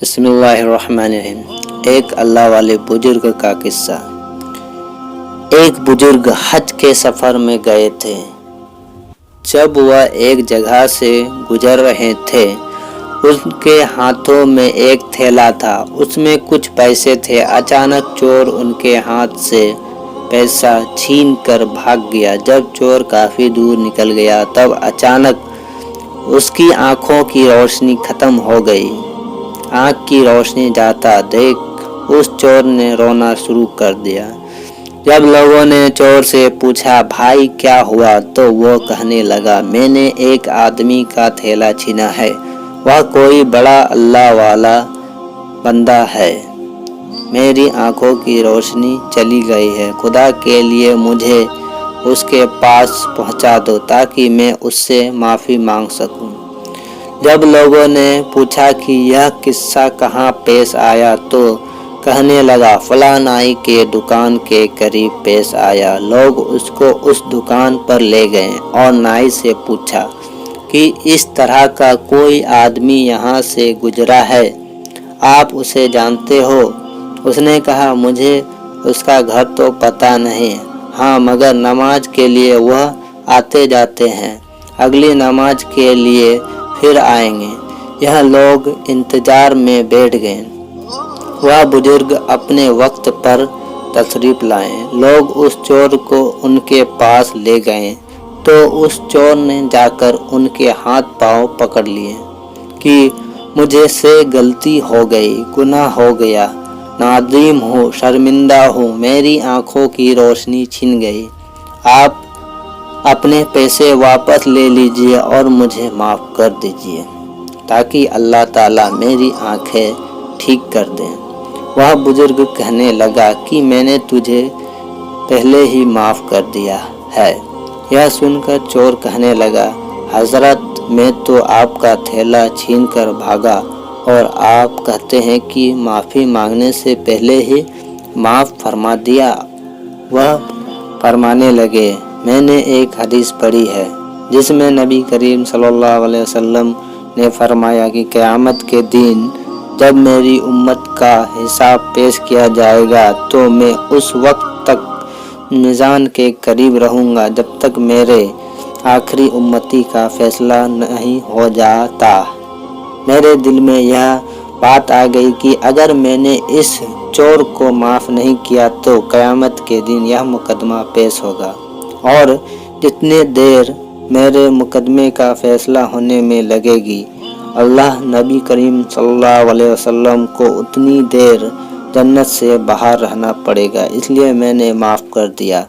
بسم اللہ الرحمن الرحیم۔ ایک اللہ والے بزرگ کا قصہ۔ ایک بزرگ حج کے سفر میں گئے تھے۔ جب وہ ایک جگہ سے گزر رہے تھے، ان کے ہاتھوں میں ایک تھیلا تھا، اس میں کچھ پیسے تھے۔ اچانک چور ان کے ہاتھ سے پیسہ چھین کر بھاگ گیا۔ جب چور کافی دور نکل گیا، تب اچانک اس کی آنکھوں کی روشنی ختم ہو گئی۔ آنکھ کی روشنی جاتا دیکھ اس چور نے رونا شروع کر دیا۔ جب لوگوں نے چور سے پوچھا، بھائی کیا ہوا، تو وہ کہنے لگا، میں نے ایک آدمی کا تھیلا چھینا ہے، وہ کوئی بڑا اللہ والا بندہ ہے، میری آنکھوں کی روشنی چلی گئی ہے، خدا کے لیے مجھے اس کے پاس پہنچا دو تاکہ میں اس سے معافی مانگ سکوں۔ جب لوگوں نے پوچھا کہ یہ قصہ کہاں پیش آیا، تو کہنے لگا، فلاں نائی کے دکان کے قریب پیش آیا۔ لوگ اس کو اس دکان پر لے گئے اور نائی سے پوچھا کہ اس طرح کا کوئی آدمی یہاں سے گزرا ہے، آپ اسے جانتے ہو؟ اس نے کہا، مجھے اس کا گھر تو پتہ نہیں، ہاں مگر نماز کے لیے وہ آتے جاتے ہیں، اگلی نماز کے لیے پھر آئیں گے۔ یہ لوگ انتظار میں بیٹھ گئے۔ وہ بزرگ اپنے وقت پر تشریف لائے۔ لوگ اس چور کو ان کے پاس لے گئے تو اس چور نے جا کر ان کے ہاتھ پاؤں پکڑ لیے کہ مجھ سے غلطی ہو گئی، گناہ ہو گیا، نادم ہوں، شرمندہ ہوں، میری آنکھوں کی روشنی چھن گئی، آپ اپنے پیسے واپس لے لیجئے اور مجھے معاف کر دیجئے تاکہ اللہ تعالیٰ میری آنکھیں ٹھیک کر دیں۔ وہ بزرگ کہنے لگا کہ میں نے تجھے پہلے ہی معاف کر دیا ہے۔ یہ سن کر چور کہنے لگا، حضرت میں تو آپ کا تھیلا چھین کر بھاگا اور آپ کہتے ہیں کہ معافی مانگنے سے پہلے ہی معاف فرما دیا۔ وہ فرمانے لگے، میں نے ایک حدیث پڑھی ہے جس میں نبی کریم صلی اللہ علیہ وسلم نے فرمایا کہ قیامت کے دن جب میری امت کا حساب پیش کیا جائے گا تو میں اس وقت تک میزان کے قریب رہوں گا جب تک میرے آخری امتی کا فیصلہ نہیں ہو جاتا۔ میرے دل میں یہ بات آ گئی کہ اگر میں نے اس چور کو معاف نہیں کیا تو قیامت کے دن یہ مقدمہ پیش ہوگا، اور جتنے دیر میرے مقدمے کا فیصلہ ہونے میں لگے گی، اللہ نبی کریم صلی اللہ علیہ وسلم کو اتنی دیر جنت سے باہر رہنا پڑے گا، اس لیے میں نے معاف کر دیا۔